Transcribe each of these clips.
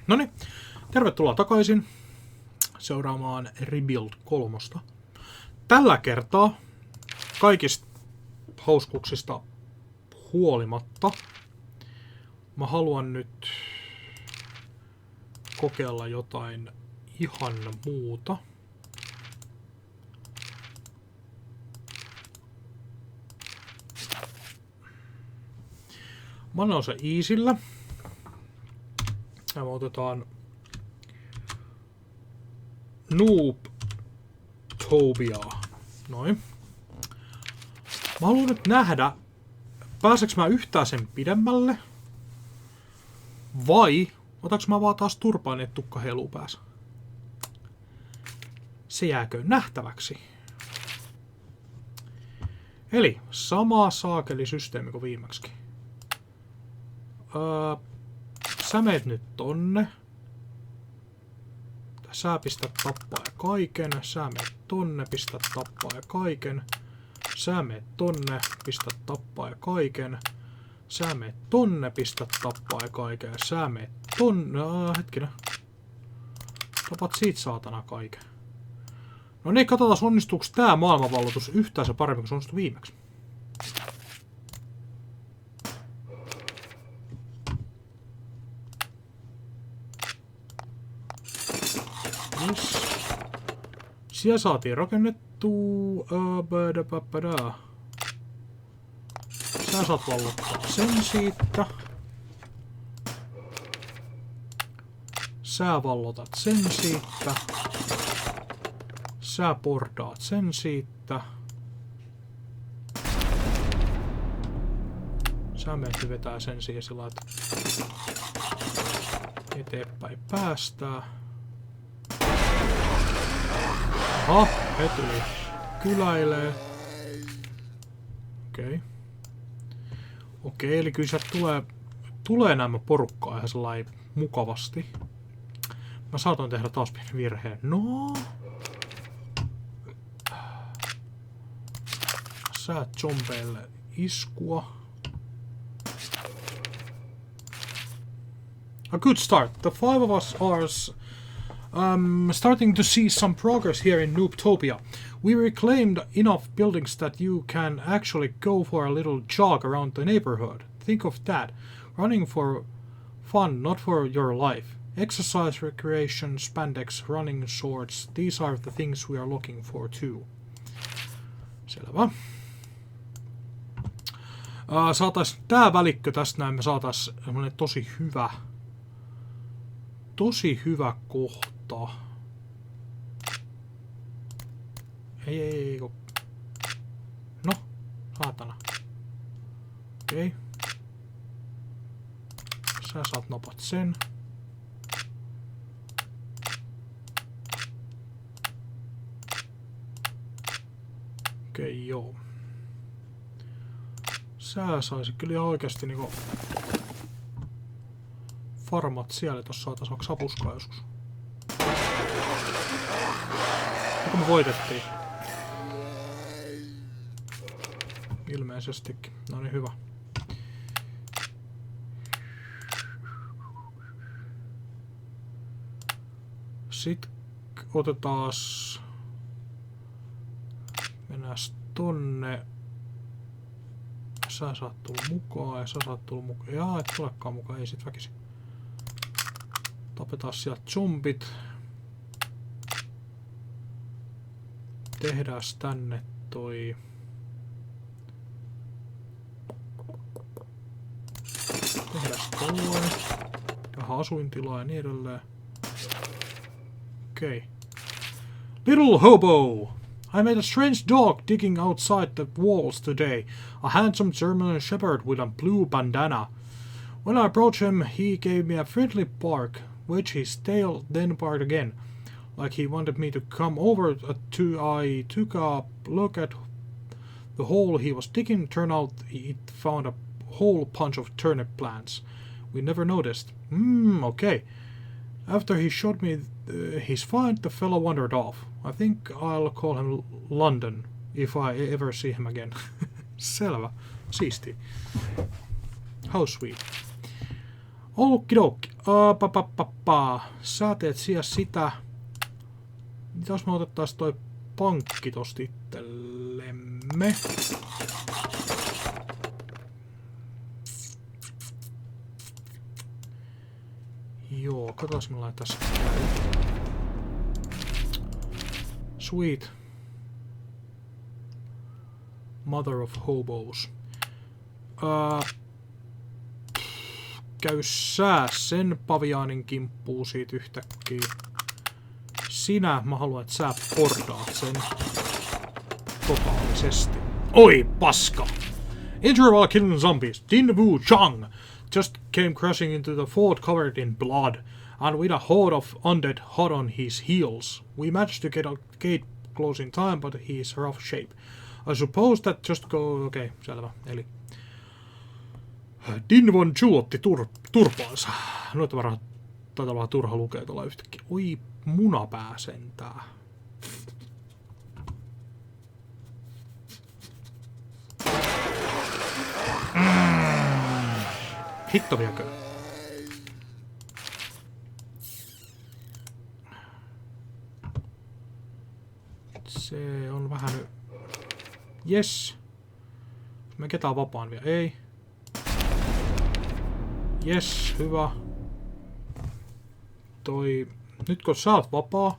Noniin, tervetuloa takaisin seuraamaan Rebuild 3. Tällä kertaa kaikista hauskuuksista huolimatta mä haluan nyt kokeilla jotain ihan muuta. Mä annan se easyllä. Ja me otetaan Noobtobiaa. Noin. Mä haluan nyt nähdä, pääseekö mä yhtään sen pidemmälle, vai otaks mä vaan taas turpaan, että tukka heiluu päässä. Se jääkö nähtäväksi. Eli sama saakelisysteemi kuin viimeksi. Sä meet nyt tonne. Sä pistät tappaa ja kaiken. Sä meet tonne, pistät tappaa ja kaiken. Sä meet tonne, pistät tappaa ja kaiken. Sä meet tonne, pistät tappaa ja kaiken. Sä meet tonne. Hetkinen. Tapat siitä saatana kaiken. No niin, katsotaan onnistuuko tää maailmanvalloitus yhtään se paremmin kuin se onnistui viimeksi. Siellä saatiin rakennettua. Sä saat vallottaa sen siitä. Sä vallotat sen siitä. Sä pordaat sen siitä. Sä menet vetää sen siihen sillä, että eteenpäin päästään. Aha, he tuli kyläilee. Okei, eli kyllä sieltä tulee nämä porukkaa ihan sellainen mukavasti. Mä saatoin tehdä taas pienen virheen. No. Sä zombeille iskua. A good start. The five of us are starting to see some progress here in Noobtopia. We reclaimed enough buildings that you can actually go for a little jog around the neighborhood. Think of that. Running for fun, not for your life. Exercise, recreation, spandex, running shorts. These are the things we are looking for too. Selvä. Saatais tää välikkö tästä näin, me saatais semmonen tosi hyvä kohta. Ei. No, saatana. Okei. Sä saat nopat sen. Okei, joo. Sä saisit kyllä ihan oikeesti niinku farmat siellä, jos saatais vaikka sapuskaa joskus. Joko me voitettiin? Ilmeisestikin. No niin, hyvä. Sitten otetaas. Mennääs tonne. Sä saat tulla mukaan ja sä saat tulla mukaan. Jaa, et tulekaan mukaan, ei sit väkisin. Tapetaan sieltä zombit. Tehdääs tänne toi. Tehdääs toi. Vähän asuintilaa ja niin edelleen. Okei. Little hobo! I met a strange dog digging outside the walls today. A handsome German shepherd with a blue bandana. When I approached him, he gave me a friendly bark, which his tail then barked again, like he wanted me to come over. I took a look at the hole he was digging. Turned out it found a whole bunch of turnip plants. We never noticed. Okay. After he showed me his find, the fellow wandered off. I think I'll call him London if I ever see him again. Selvä. Siisti. How sweet. Okidoki. Sä teet siellä sitä. Mitäs me otettais toi pankki tosta itsellemme? Joo, katsotaan millä tässä käy. Sweet. Mother of Hobos. Käy sä sen paviaanin kimppuun siitä yhtäkkiä. Sinä, mä haluan, että sä pordaat sen totaalisesti. Oi, paska! Interval killing zombies. Din Wu Chang just came crashing into the fort covered in blood, and with a horde of undead hot on his heels. We managed to get a gate close in time, but he's rough shape. I suppose that just go... Okei, selvä. Eli... Din Von Chu otti turpaansa. Noita varmaan taitaa olla turha lukea tuolla yhtäkkiä. Oi, munapää sentää. Hitto viekö? Se on vähän... Yes. Me ketään vapaan vielä. Ei. Yes, hyvä. Nyt kun sä oot vapaa,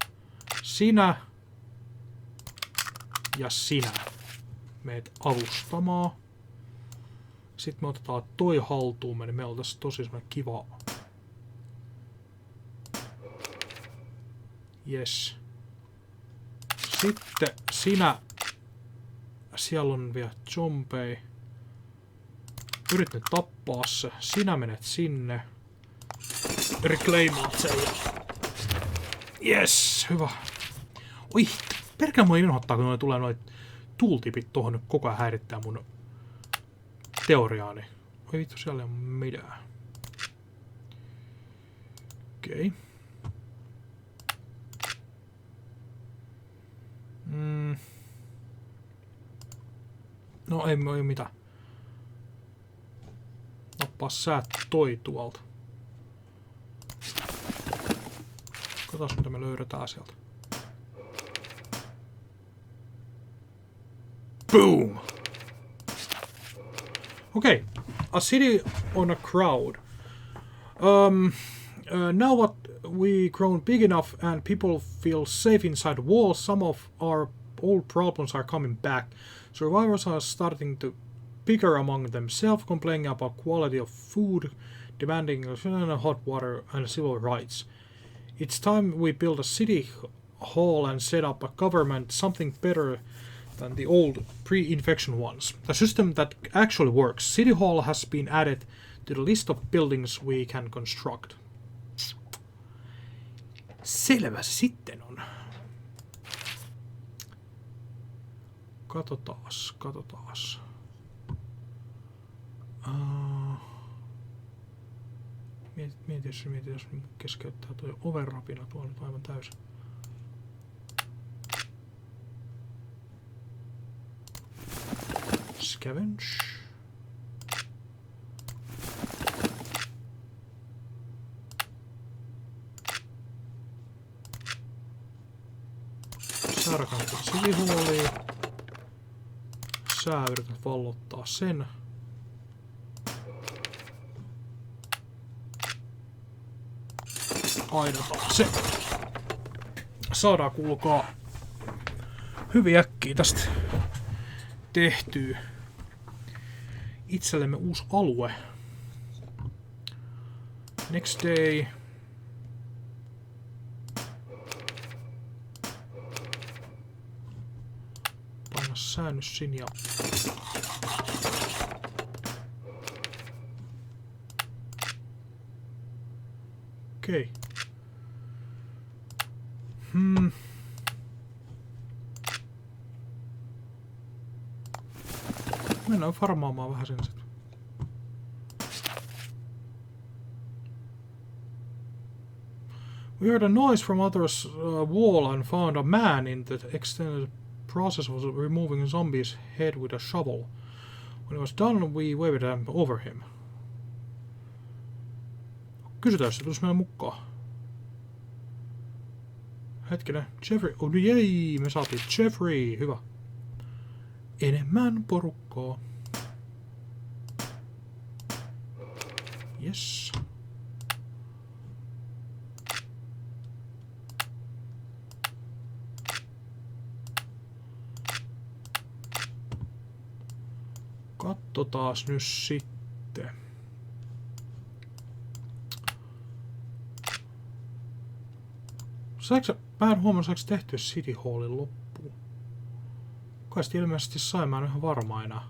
sinä ja sinä meet avustamaan. Sitten me otetaan toi haltuumme, niin me oltais tosi semmonen kiva. Yes. Sitten sinä. Siellä on vielä zombei. Yrit nyt tappaa se. Sinä menet sinne. Reclaimaat sen. Yes, hyvä. Oi, perkele mua inhoittaa, kun tulee noit tooltipit tohon nyt koko ajan häirittää mun teoriaani. Oi vittu, siellä ei ole mitään. Okei. No ei mitään. Nappaa sä toi tuolta. Katsotaan mitä me löydetään sieltä. Boom! Okay, a city on a crowd. Now what we grown big enough and people feel safe inside walls, some of our old problems are coming back. Survivors are starting to bicker among themselves, complaining about quality of food, demanding hot water and civil rights. It's time we build a city hall and set up a government, something better than the old pre-infection ones. A system that actually works. City Hall has been added to the list of buildings we can construct. Selvä se sitten on. Katsotaas. Mieti jos keskeyttää tuo ovenrapina tuolla nyt aivan täysin. Scavenge. Sä rakennat sivihuoliin. Sä yrität vallottaa sen. Aidataan se. Saadaan kuulkaa hyvin äkkiä tästä tehtyä itsellemme uusi alue. Next day. Paina säännös sinne ja okei. Mennään farmaamaan vähän sen sit. We heard a noise from others' wall and found a man in the extended process of removing a zombie's head with a shovel. When it was done, we waved over him. Kysytään, se tulisi meidän mukaan. Hetkinen, Jeffrey. Oh, jei, me saatiin Jeffrey. Hyvä. Enemmän porukkaa. Yes. Katsotaas nyt sitten. Mä en huomannut, saako tehtyä City Hallin loppuun. Kai sitä ilmeisesti sai, mä en ole ihan varma enää.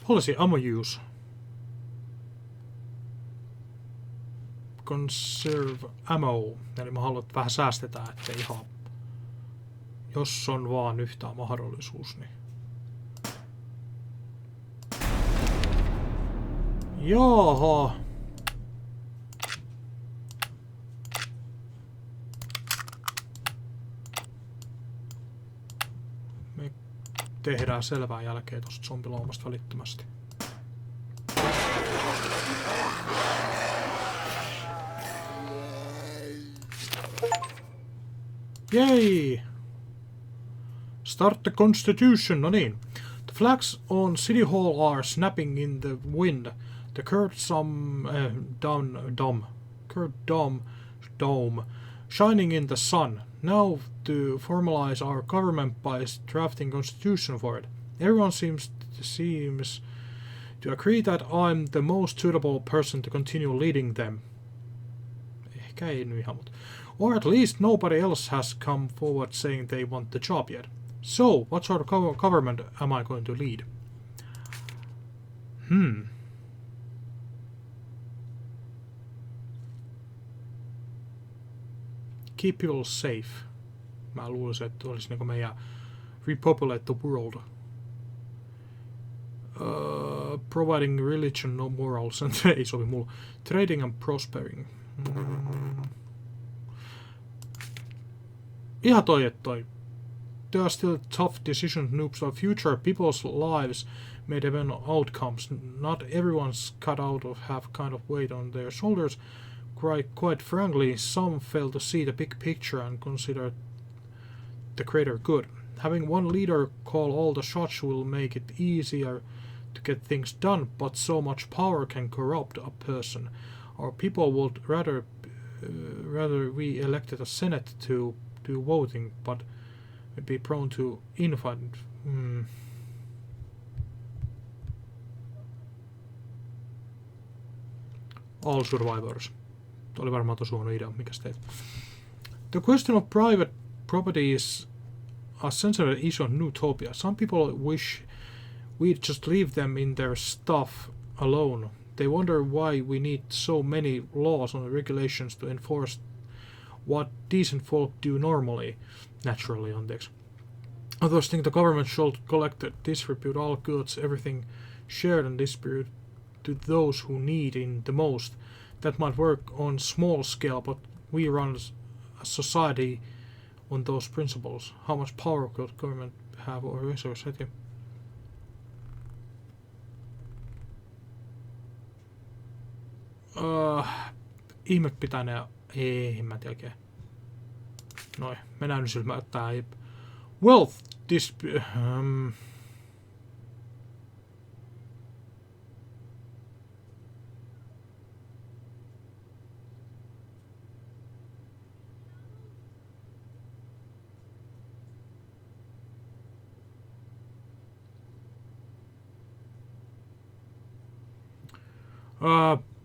Policy ammo use. Conserve ammo. Eli mä haluan, että vähän säästetään, ettei ihan... Jos on vaan yhtään mahdollisuus, niin... Jaha. Me tehdään selvää jälkeen tosta zombilaumasta välittömästi. Yay! Start the Constitution, no niin. The flags on City Hall are snapping in the wind. The curved dome shining in the sun. Now to formalize our government by drafting constitution for it. Everyone seems to agree that I'm the most suitable person to continue leading them. Ehkä ei nyt ihan, mutta... Or at least nobody else has come forward saying they want the job yet. So, what sort of government am I going to lead? Keep people safe. Mä luulisin, että olisi niinku meidän repopulate the world. Providing religion, no morals, and ei sovi mulla. Trading and prospering. Ihan toi. There are still tough decisions, noobs of future. People's lives may depend on outcomes. Not everyone's cut out of have kind of weight on their shoulders. Quite frankly, some fail to see the big picture and consider the greater good. Having one leader call all the shots will make it easier to get things done, but so much power can corrupt a person. Our people would rather we elected a senate to do voting, but be prone to infight. All survivors. Tuo oli varmaan tosi huono idea, mikäs teet. The question of private property is a sensitive issue in Newtopia. Some people wish we'd just leave them in their stuff alone. They wonder why we need so many laws and regulations to enforce what decent folk do normally. Naturally, anteeksi. Others think the government should collect and distribute all goods, everything shared and distribute to those who need it the most. That might work on small scale, but we run a society on those principles. How much power could government have over resources? Ihme pitää ne... Ei, mä tiedä. Noin, mennään nyt silmään, että tää ei... Wealth dispute...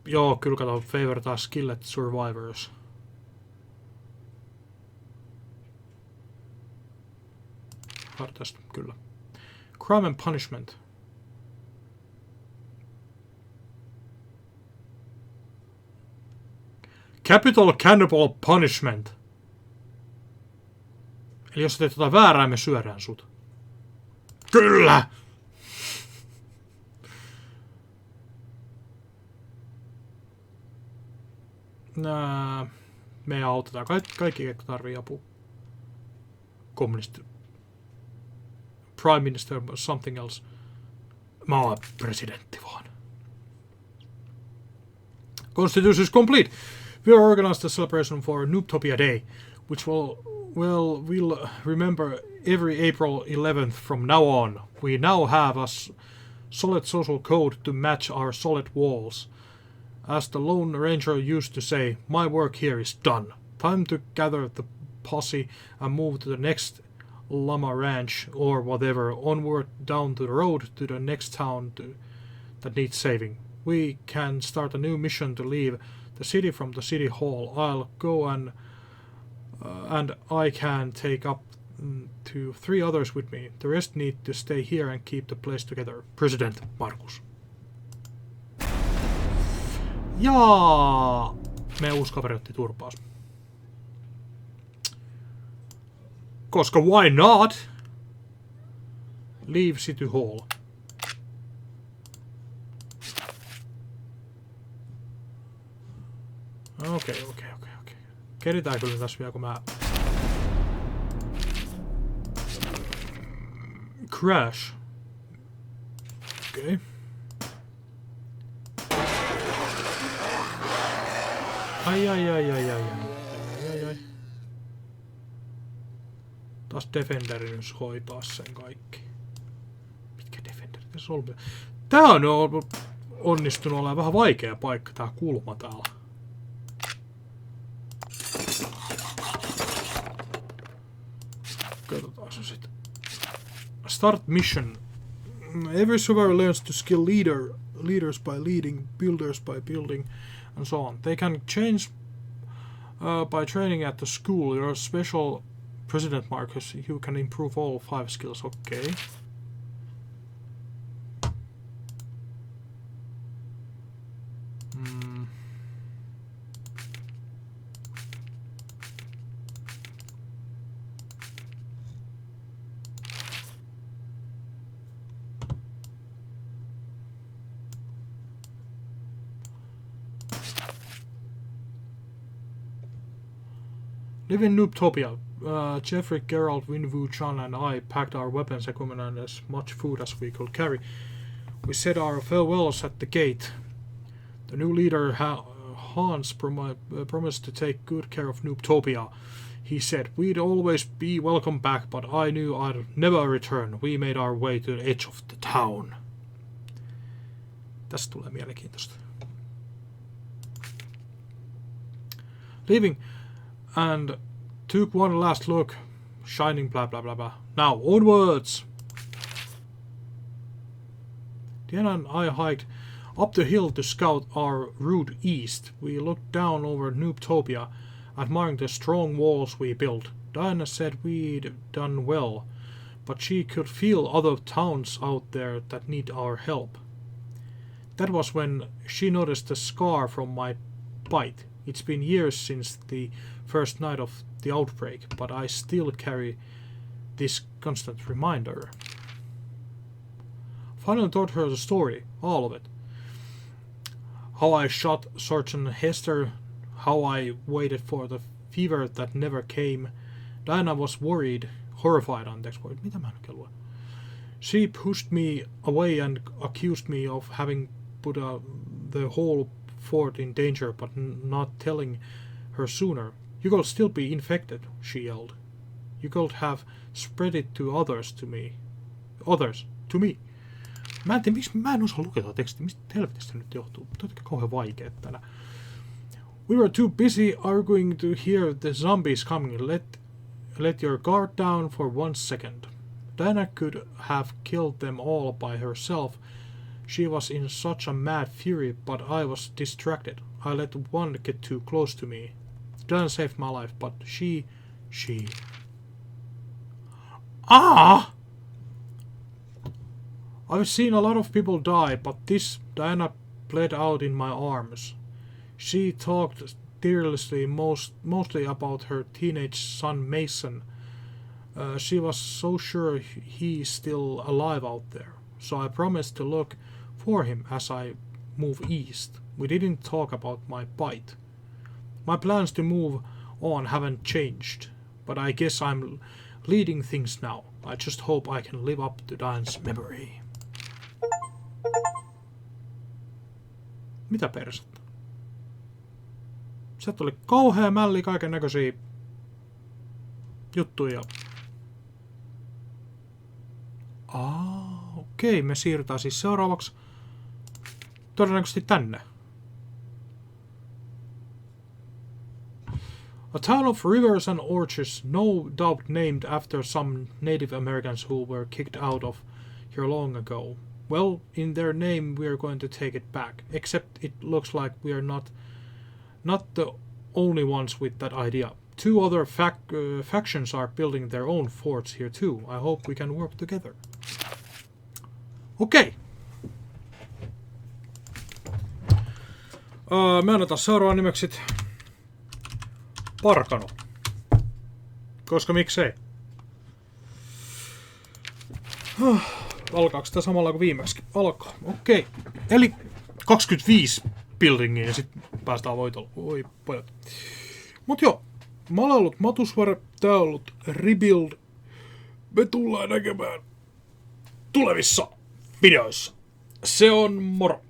Joo, kyllä kato, favorite skillet survivors. Tästä, kyllä. Crime and punishment. Capital cannibal punishment. Eli jos sä teet jotain väärää, me syödään sut. Kyllä! Me autetaan. Kaikki, jotka tarvii apua. Kommunisti. Prime Minister, something else. Mä oon presidentti vaan. Constitution is complete. We are organized a celebration for Noobtopia Day, which we'll remember every April 11th from now on. We now have a solid social code to match our solid walls. As the Lone Ranger used to say, my work here is done. Time to gather the posse and move to the next Llama Ranch or whatever, onward down the road to the next town that needs saving. We can start a new mission to leave the city from the city hall. I'll go and I can take up to 3 others with me. The rest need to stay here and keep the place together. President Markus. Ja meidän uusi kaveri otti turpaus. Koska why not? Leave City Hall. Okei. Keritään kyllä tässä vielä, kun mä... Crash. Okei. Ai. Taas Defenderi nyt hoitaa sen kaikki. Mitkä Defenderi tässä on? Tää on onnistunut olemaan vähän vaikea paikka, tää kulma täällä. Katsotaan se sitten. Start mission. Every survivor learns to skill leaders by leading, builders by building, and so on. They can change by training at the school. Your special President Marcus, you can improve all 5 skills. Okay. Live in Noobtopia. Jeffrey, Geralt, Winwu, Chan and I packed our weapons, equipment and as much food as we could carry. We said our farewells at the gate. The new leader, Hans, promised to take good care of Noobtopia. He said we'd always be welcome back, but I knew I'd never return. We made our way to the edge of the town. Tästä tulee mielenkiintoista. Leaving and took one last look, shining blah blah blah blah. Now onwards! Diana and I hiked up the hill to scout our route east. We looked down over Noobtopia, admiring the strong walls we built. Diana said we'd done well, but she could feel other towns out there that need our help. That was when she noticed the scar from my bite. It's been years since the first night of the outbreak, but I still carry this constant reminder. Finally told her the story, all of it. How I shot Sergeant Hester, how I waited for the fever that never came. Diana was worried, horrified on this word. Mitä mä nyt kelua? She pushed me away and accused me of having put the whole fort in danger, but not telling her sooner. You could still be infected, she yelled. You could have spread it to others, to me. Mä en tiedä, miksi mä en osaa lukea tuota tekstiä. Mistä helvetistä nyt johtuu? Toivottavasti kauhean vaikea tänään. We were too busy arguing to hear the zombies coming. Let your guard down for 1 second. Diana could have killed them all by herself. She was in such a mad fury, but I was distracted. I let one get too close to me. Diana saved my life, but she... Ah! I've seen a lot of people die, but this Diana bled out in my arms. She talked tearlessly mostly about her teenage son Mason. She was so sure he's still alive out there, so I promised to look for him as I move east. We didn't talk about my bite. My plans to move on haven't changed, but I guess I'm leading things now. I just hope I can live up to Dan's memory. Mitä persettä? Sieltä tuli kauhea mälli kaiken näköisiä juttuja. Okei, me siirrytään siis seuraavaksi todennäköisesti tänne. A town of rivers and orchards, no doubt named after some Native Americans who were kicked out of here long ago. Well, in their name we are going to take it back, except it looks like we are not the only ones with that idea. Two other factions are building their own forts here too. I hope we can work together. Okei. Me annetaan seuraavan nimeksi Parkano. Koska miksei? Alkaako sitä samalla kuin viimeksi? Alkaa. Okei. Eli 25 buildingia ja sitten päästään voitolla. Oi pojat. Mut joo. Mä olen ollut Matusvar. Tää on ollut Rebuild. Me tullaan näkemään tulevissa videoissa. Se on moro!